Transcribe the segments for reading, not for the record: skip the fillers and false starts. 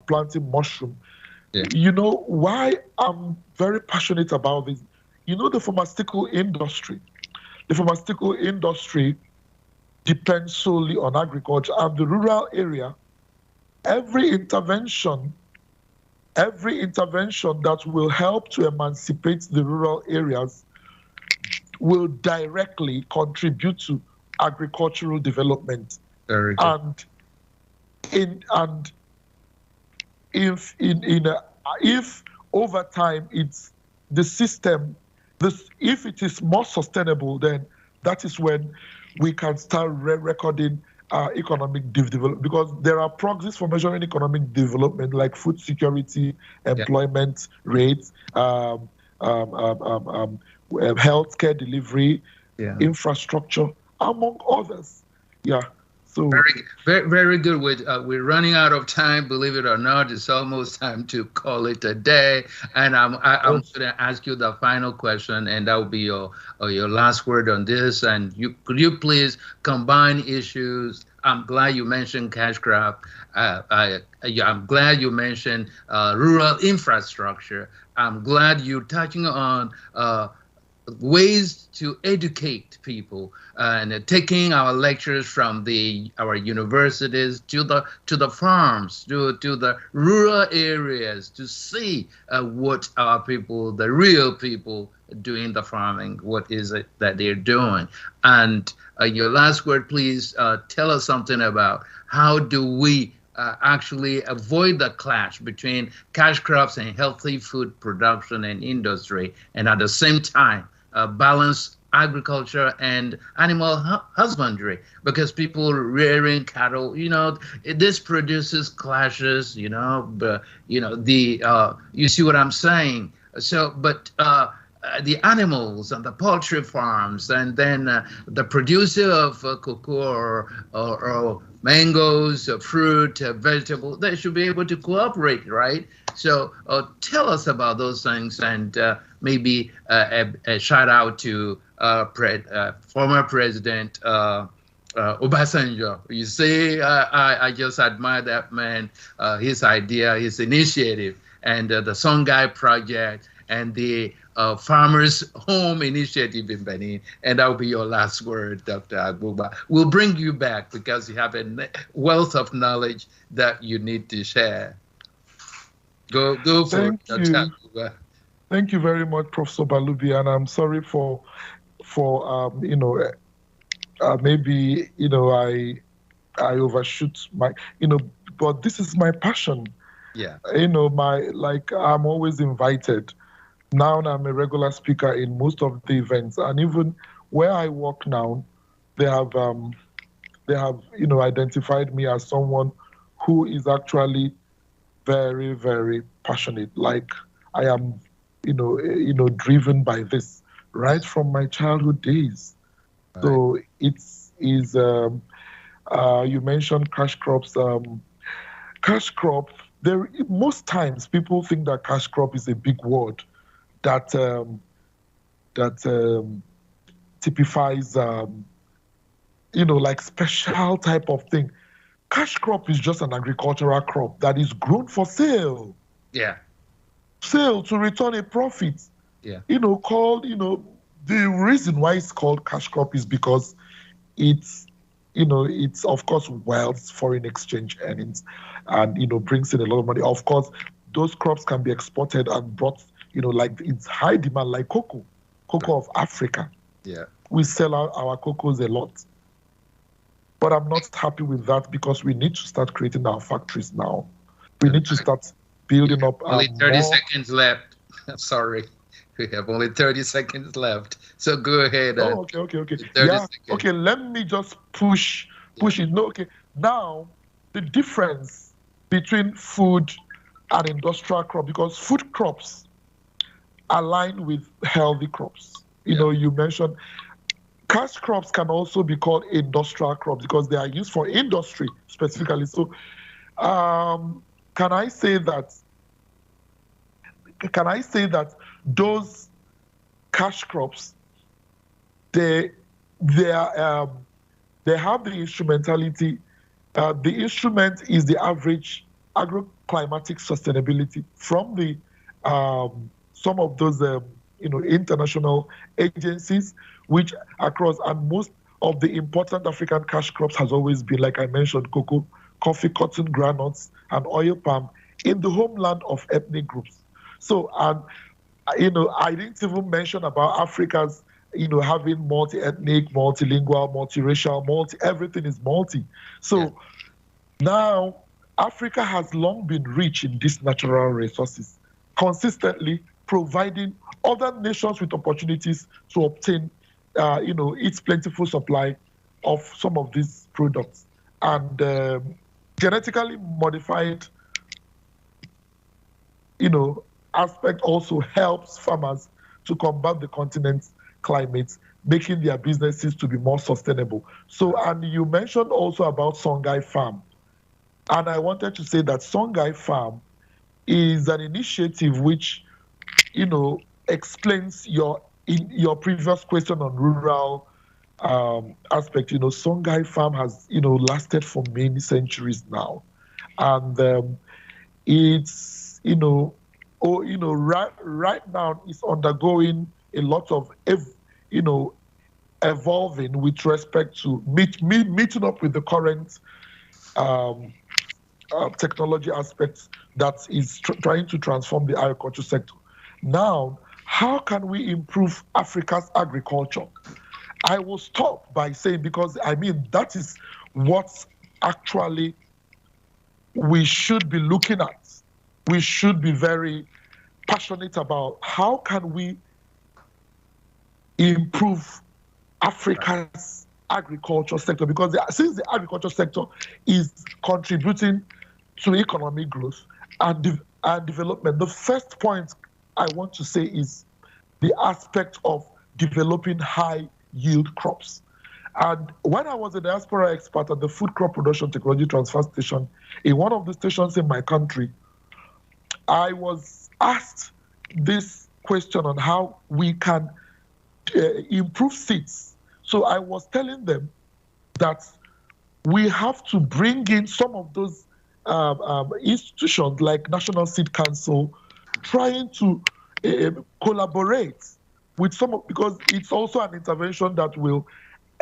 planting mushroom. Yeah. You know why I'm very passionate about this? You know, the pharmaceutical industry. The pharmaceutical industry depends solely on agriculture, and the rural area, every intervention, every intervention that will help to emancipate the rural areas will directly contribute to agricultural development. Very good. And and if over time it's the system, this if it is more sustainable, then that is when we can start recording economic development, because there are proxies for measuring economic development like food security, Yeah. employment rates, healthcare delivery, Yeah. infrastructure, among others. Yeah. So Very good. We're running out of time. Believe it or not, it's almost time to call it a day. And I'm oh, going to ask you the final question, and that will be your last word on this. And could you please combine issues? I'm glad you mentioned cash crop. I'm glad you mentioned rural infrastructure. I'm glad you're touching on ways to educate people, and taking our lectures from our universities to the farms, to the rural areas, to see what our people, the real people doing the farming, what is it that they're doing. And your last word, please, tell us something about how do we actually avoid the clash between cash crops and healthy food production and industry, and at the same time balance agriculture and animal husbandry, because people rearing cattle, this produces clashes, but you see what I'm saying. So, but the animals and the poultry farms, and then the producer of cocoa or mangoes, fruit, vegetable, they should be able to cooperate, right? So tell us about those things, and maybe a shout out to former President Obasanjo. You see, I just admire that man, his idea, his initiative, and the Songhai Project, and the Farmers Home Initiative in Benin. And that will be your last word, Dr. Agbuba. We'll bring you back because you have a wealth of knowledge that you need to share. Go for it, thank Dr. you. Agbuba. Thank you very much, Professor Balubi, and I'm sorry for maybe I overshoot my but this is my passion. Yeah. I'm always invited. Now I'm a regular speaker in most of the events, and even where I work now, they have identified me as someone who is actually very, very passionate. Like I am, driven by this right from my childhood days. Right. So you mentioned cash crops. Cash crop. Most times people think that cash crop is a big word that typifies like special type of thing. Cash crop is just an agricultural crop that is grown for sale. Yeah. Sale to return a profit. Yeah. The reason why it's called cash crop is because it's of course wealth, foreign exchange earnings, and brings in a lot of money. Of course, those crops can be exported and brought, like it's high demand, like cocoa of Africa. Yeah. We sell our cocos a lot. But I'm not happy with that, because we need to start creating our factories now. We need to start building up. Only 30 seconds left. Sorry. We have only 30 seconds left. So go ahead. Oh, okay. Yeah. Seconds. Okay, let me just push it. No, okay. Now, the difference between food and industrial crop, because food crops align with healthy crops. You mentioned cash crops can also be called industrial crops because they are used for industry specifically. So, can I say that those cash crops, they have the instrumentality. The instrument is the average agroclimatic sustainability from the some of those international agencies, which across, and most of the important African cash crops has always been, like I mentioned, cocoa, coffee, cotton, granules, and oil palm in the homeland of ethnic groups. So, and I didn't even mention about Africa's, having multi-ethnic, multilingual, multiracial, everything is multi. So now Africa has long been rich in these natural resources, consistently providing other nations with opportunities to obtain, its plentiful supply of some of these products. And genetically modified, aspect also helps farmers to combat the continent's climate, making their businesses to be more sustainable. So, and you mentioned also about Songhai Farm. And I wanted to say that Songhai Farm is an initiative which, explains your previous question on rural aspect. Songhai Farm has, lasted for many centuries now. And it's, right now it's undergoing a lot of, evolving with respect to meeting up with the current technology aspects that is trying to transform the agriculture sector. Now, how can we improve Africa's agriculture? I will stop by saying, because that is what actually we should be looking at. We should be very passionate about how can we improve Africa's agriculture sector, because since the agriculture sector is contributing to economic growth and development, the first point I want to say is the aspect of developing high yield crops. And when I was a diaspora expert at the Food Crop Production Technology Transfer Station, in one of the stations in my country, I was asked this question on how we can improve seeds. So I was telling them that we have to bring in some of those institutions like National Seed Council, trying to collaborate with some of, because it's also an intervention that will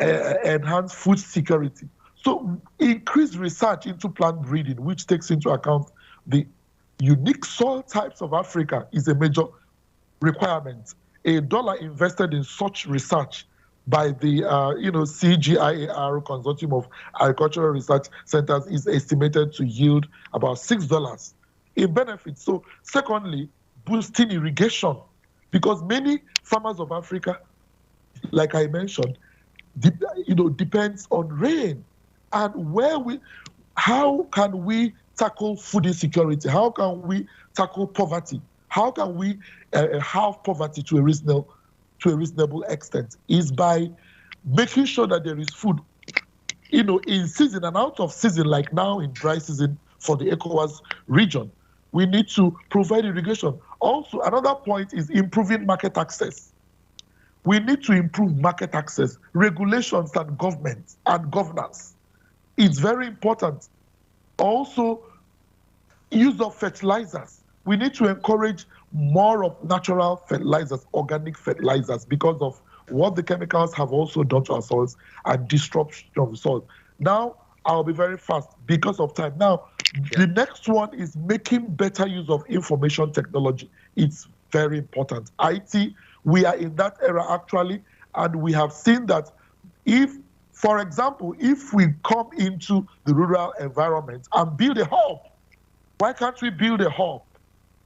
enhance food security. So increase research into plant breeding, which takes into account the unique soil types of Africa, is a major requirement. $1 invested in such research by the CGIAR Consortium of Agricultural Research Centers is estimated to yield about $6 in benefits. So secondly, boosting irrigation, because many farmers of Africa, like I mentioned, depends on rain. And how can we tackle food insecurity? How can we tackle poverty? How can we halve poverty to a reasonable extent? Is by making sure that there is food, in season and out of season, like now in dry season for the ECOWAS region. We need to provide irrigation. Also, another point is improving market access. We need to improve market access, regulations and government and governance. It's very important. Also, use of fertilizers. We need to encourage more of natural fertilizers, organic fertilizers, because of what the chemicals have also done to our soils and disruption of the soil. Now, I'll be very fast because of time. Now, the next one is making better use of information technology. It's very important. IT, we are in that era actually, and we have seen that if, for example, if we come into the rural environment and build a hub, why can't we build a hub,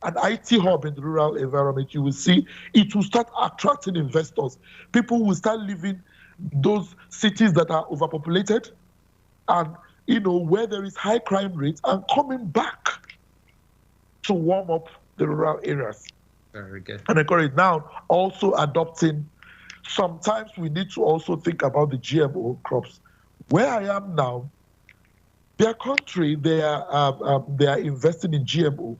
an IT hub in the rural environment? You will see it will start attracting investors. People will start leaving those cities that are overpopulated and where there is high crime rates, and coming back to warm up the rural areas. Very good. And encourage now also adopting. Sometimes we need to also think about the GMO crops. Where I am now, their country, they are investing in GMO.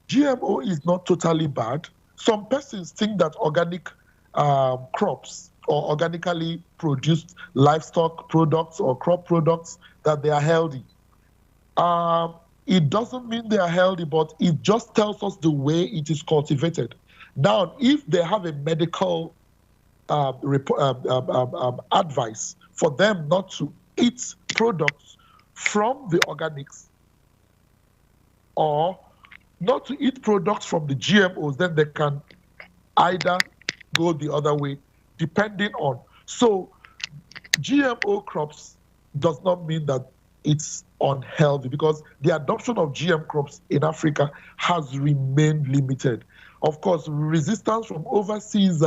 GMO is not totally bad. Some persons think that organic crops or organically produced livestock products or crop products, that they are healthy. it doesn't mean they are healthy, but it just tells us the way it is cultivated. Now, if they have a medical advice for them not to eat products from the organics or not to eat products from the GMOs, then they can either go the other way, depending on. So GMO crops does not mean that it's unhealthy, because the adoption of GM crops in Africa has remained limited. Of course, resistance from overseas,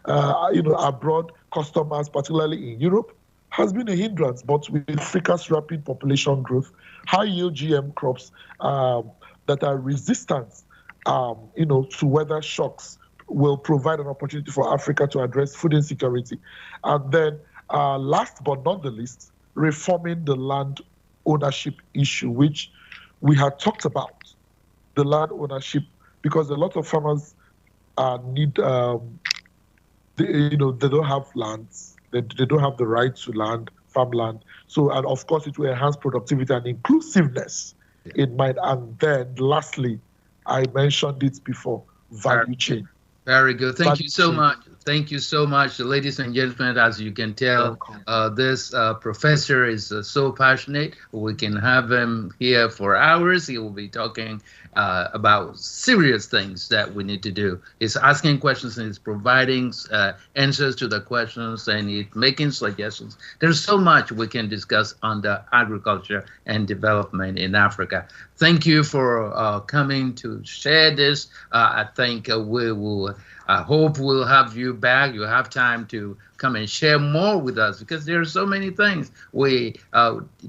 abroad customers, particularly in Europe, has been a hindrance. But with Africa's rapid population growth, high-yield GM crops that are resistant, to weather shocks will provide an opportunity for Africa to address food insecurity. And then, last but not the least, reforming the land ownership issue, which we had talked about, the land ownership, because a lot of farmers need, they don't have lands, they don't have the right to land, farmland. So, and of course, it will enhance productivity and inclusiveness in mind. And then, lastly, I mentioned it before, value chain. Very good. Thank you so much. Thank you so much, ladies and gentlemen. As you can tell, this professor is so passionate. We can have him here for hours. He will be talking about serious things that we need to do. He's asking questions and he's providing answers to the questions, and he's making suggestions. There's so much we can discuss under agriculture and development in Africa. Thank you for coming to share this. I think we will. I hope we'll have you back. You have time to come and share more with us, because there are so many things we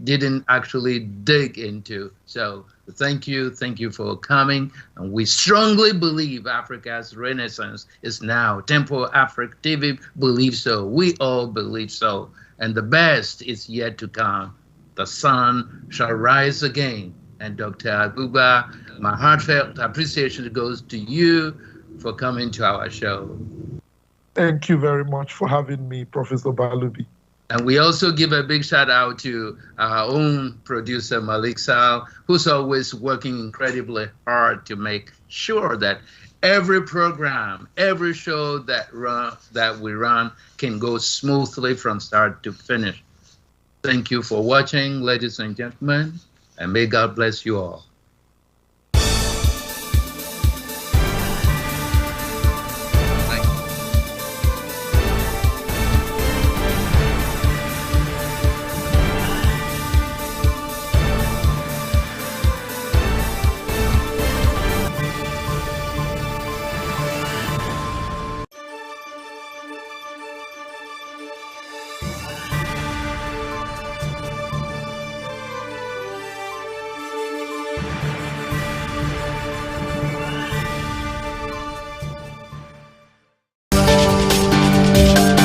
didn't actually dig into. So thank you for coming. And we strongly believe Africa's renaissance is now. Tempo Africa TV believes so. We all believe so. And the best is yet to come. The sun shall rise again. And Dr. Agbugba, my heartfelt appreciation goes to you for coming to our show. Thank you very much for having me, Professor Balubi. And we also give a big shout out to our own producer, Malik Sal, who's always working incredibly hard to make sure that every program, every show that we run can go smoothly from start to finish. Thank you for watching, ladies and gentlemen, and may God bless you all.